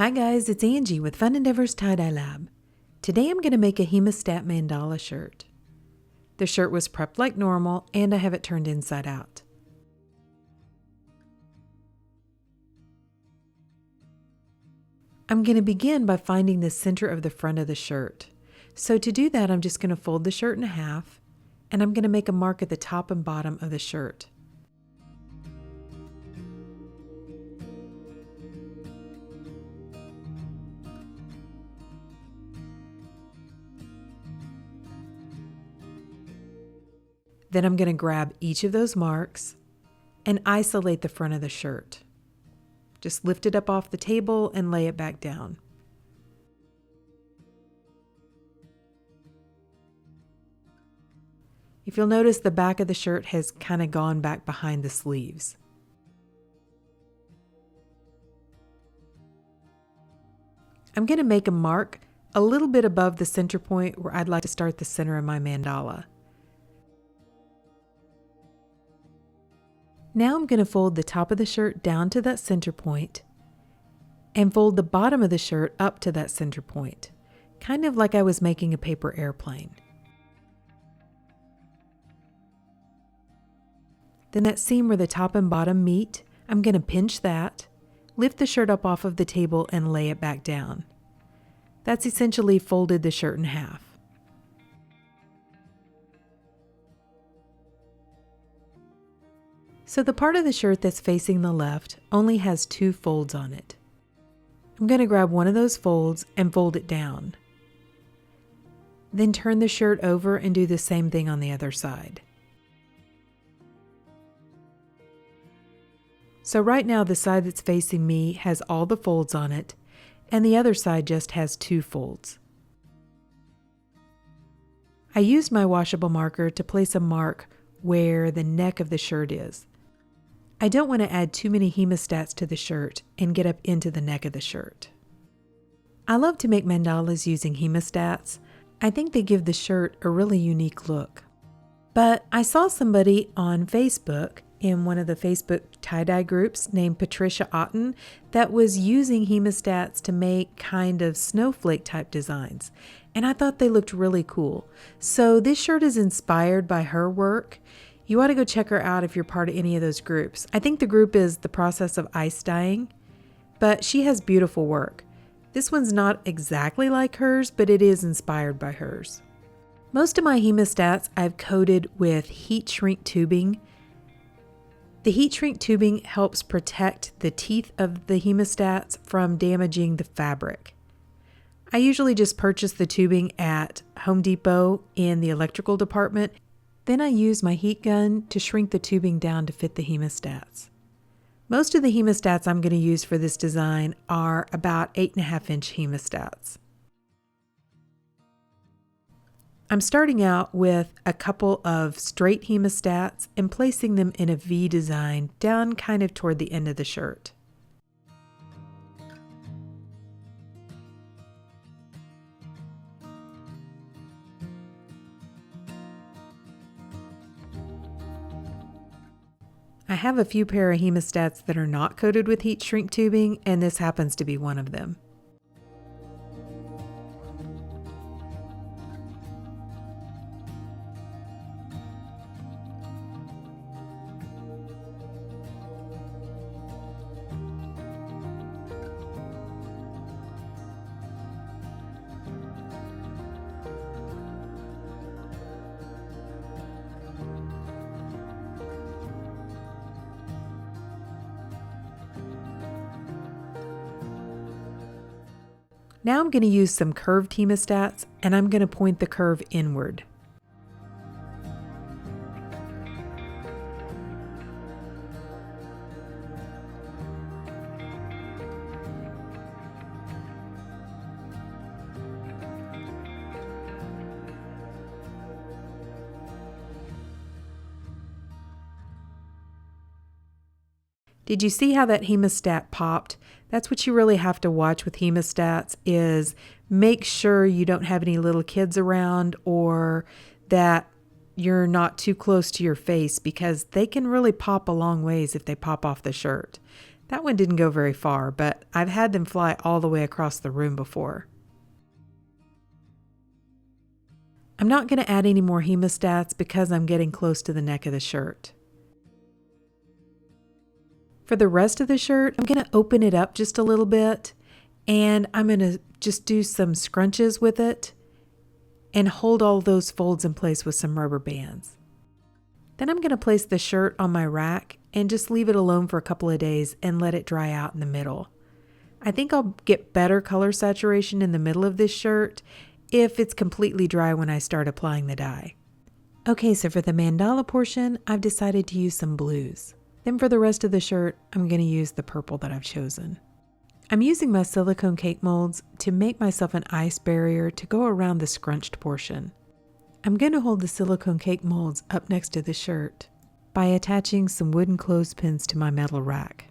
Hi guys, it's Angie with Fun Endeavors Tie-Dye Lab. Today I'm going to make a Hemostat Mandala shirt. The shirt was prepped like normal and I have it turned inside out. I'm going to begin by finding the center of the front of the shirt. So to do that, I'm just going to fold the shirt in half and I'm going to make a mark at the top and bottom of the shirt. Then I'm going to grab each of those marks and isolate the front of the shirt. Just lift it up off the table and lay it back down. If you'll notice, the back of the shirt has kind of gone back behind the sleeves. I'm going to make a mark a little bit above the center point where I'd like to start the center of my mandala. Now I'm going to fold the top of the shirt down to that center point and fold the bottom of the shirt up to that center point, kind of like I was making a paper airplane. Then that seam where the top and bottom meet, I'm going to pinch that, lift the shirt up off of the table and lay it back down. That's essentially folded the shirt in half. So the part of the shirt that's facing the left only has 2 folds on it. I'm going to grab one of those folds and fold it down. Then turn the shirt over and do the same thing on the other side. So right now the side that's facing me has all the folds on it, and the other side just has 2 folds. I used my washable marker to place a mark where the neck of the shirt is. I don't want to add too many hemostats to the shirt and get up into the neck of the shirt. I love to make mandalas using hemostats. I think they give the shirt a really unique look. But I saw somebody on Facebook in one of the Facebook tie-dye groups named Patricia Otten that was using hemostats to make kind of snowflake type designs. And I thought they looked really cool. So this shirt is inspired by her work. You ought to go check her out if you're part of any of those groups. I think the group is The Process of Ice Dyeing, but she has beautiful work. This one's not exactly like hers, but it is inspired by hers. Most of my hemostats I've coated with heat shrink tubing. The heat shrink tubing helps protect the teeth of the hemostats from damaging the fabric. I usually just purchase the tubing at Home Depot in the electrical department. Then I use my heat gun to shrink the tubing down to fit the hemostats. Most of the hemostats I'm going to use for this design are about 8.5-inch hemostats. I'm starting out with a couple of straight hemostats and placing them in a V design down kind of toward the end of the shirt. I have a few pair of hemostats that are not coated with heat shrink tubing, and this happens to be one of them. Now I'm going to use some curved hemostats and I'm going to point the curve inward. Did you see how that hemostat popped? That's what you really have to watch with hemostats, is make sure you don't have any little kids around or that you're not too close to your face, because they can really pop a long ways if they pop off the shirt. That one didn't go very far, but I've had them fly all the way across the room before. I'm not going to add any more hemostats because I'm getting close to the neck of the shirt. For the rest of the shirt, I'm going to open it up just a little bit, and I'm going to just do some scrunches with it and hold all those folds in place with some rubber bands. Then I'm going to place the shirt on my rack and just leave it alone for a couple of days and let it dry out in the middle. I think I'll get better color saturation in the middle of this shirt if it's completely dry when I start applying the dye. Okay, so for the mandala portion, I've decided to use some blues. Then for the rest of the shirt, I'm going to use the purple that I've chosen. I'm using my silicone cake molds to make myself an ice barrier to go around the scrunched portion. I'm going to hold the silicone cake molds up next to the shirt by attaching some wooden clothespins to my metal rack.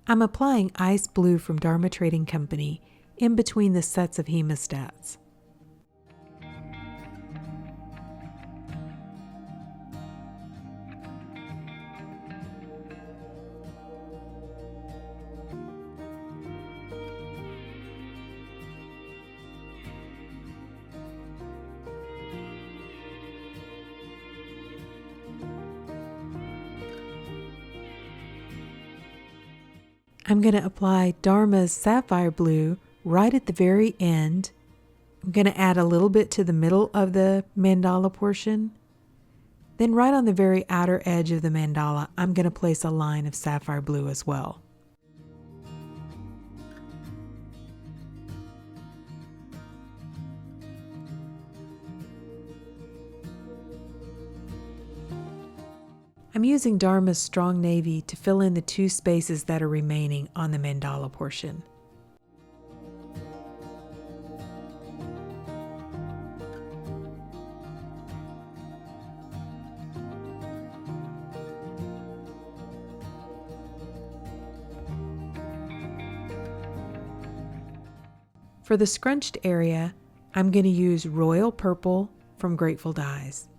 I'm applying ice blue from Dharma Trading Company in between the sets of hemostats. I'm going to apply Dharma's Sapphire Blue right at the very end. I'm going to add a little bit to the middle of the mandala portion. Then right on the very outer edge of the mandala, I'm going to place a line of Sapphire Blue as well. I'm using Dharma's Strong Navy to fill in the 2 spaces that are remaining on the mandala portion. For the scrunched area, I'm going to use Royal Purple from Grateful Dyes.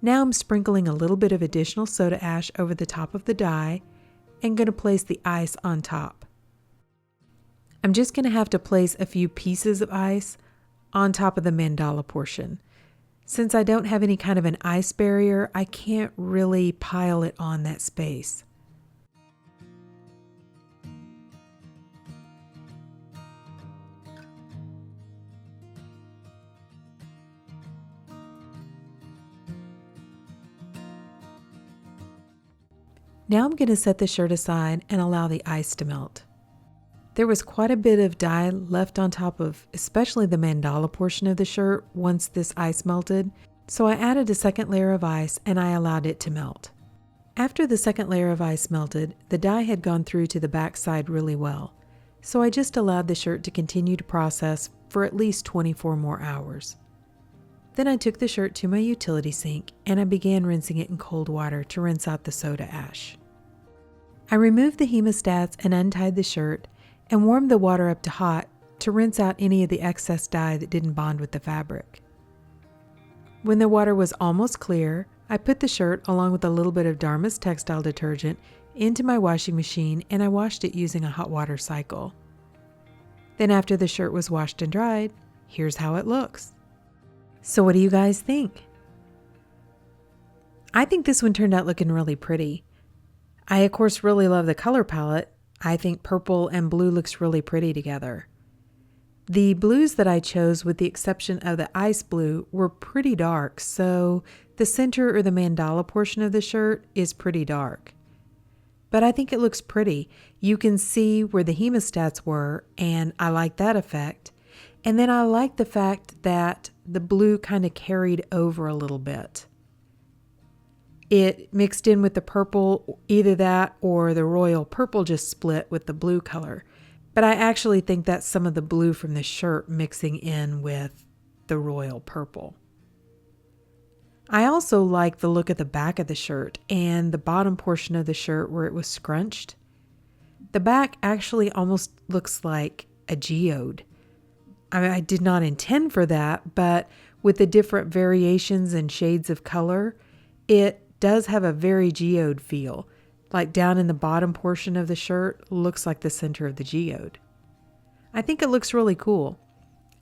Now I'm sprinkling a little bit of additional soda ash over the top of the dye and going to place the ice on top. I'm just going to have to place a few pieces of ice on top of the mandala portion. Since I don't have any kind of an ice barrier, I can't really pile it on that space. Now I'm going to set the shirt aside and allow the ice to melt. There was quite a bit of dye left on top of especially the mandala portion of the shirt once this ice melted, so I added a second layer of ice and I allowed it to melt. After the second layer of ice melted, the dye had gone through to the back side really well, so I just allowed the shirt to continue to process for at least 24 more hours. Then I took the shirt to my utility sink and I began rinsing it in cold water to rinse out the soda ash. I removed the hemostats and untied the shirt and warmed the water up to hot to rinse out any of the excess dye that didn't bond with the fabric. When the water was almost clear, I put the shirt along with a little bit of Dharma's textile detergent into my washing machine and I washed it using a hot water cycle. Then after the shirt was washed and dried, here's how it looks. So what do you guys think? I think this one turned out looking really pretty. I of course really love the color palette. I think purple and blue looks really pretty together. The blues that I chose, with the exception of the ice blue, were pretty dark, so the center or the mandala portion of the shirt is pretty dark. But I think it looks pretty. You can see where the hemostats were, and I like that effect. And then I like the fact that the blue kind of carried over a little bit. It mixed in with the purple, either that or the royal purple just split with the blue color. But I actually think that's some of the blue from the shirt mixing in with the royal purple. I also like the look at the back of the shirt and the bottom portion of the shirt where it was scrunched. The back actually almost looks like a geode. I did not intend for that, but with the different variations and shades of color, it does have a very geode feel. Like down in the bottom portion of the shirt looks like the center of the geode. I think it looks really cool.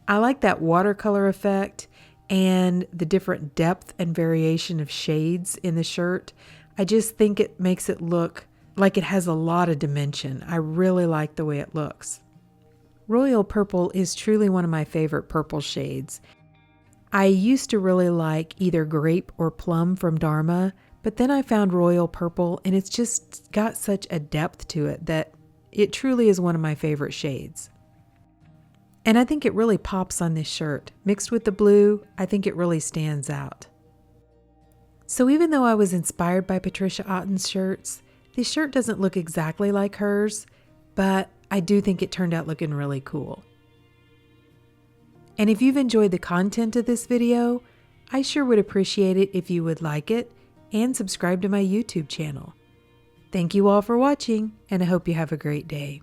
I like that watercolor effect and the different depth and variation of shades in the shirt. I just think it makes it look like it has a lot of dimension. I really like the way it looks. Royal purple is truly one of my favorite purple shades. I used to really like either grape or plum from Dharma, but then I found royal purple and it's just got such a depth to it that it truly is one of my favorite shades. And I think it really pops on this shirt. Mixed with the blue, I think it really stands out. So even though I was inspired by Patricia Otten's shirts, this shirt doesn't look exactly like hers, but I do think it turned out looking really cool. And if you've enjoyed the content of this video, I sure would appreciate it if you would like it and subscribe to my YouTube channel. Thank you all for watching, and I hope you have a great day.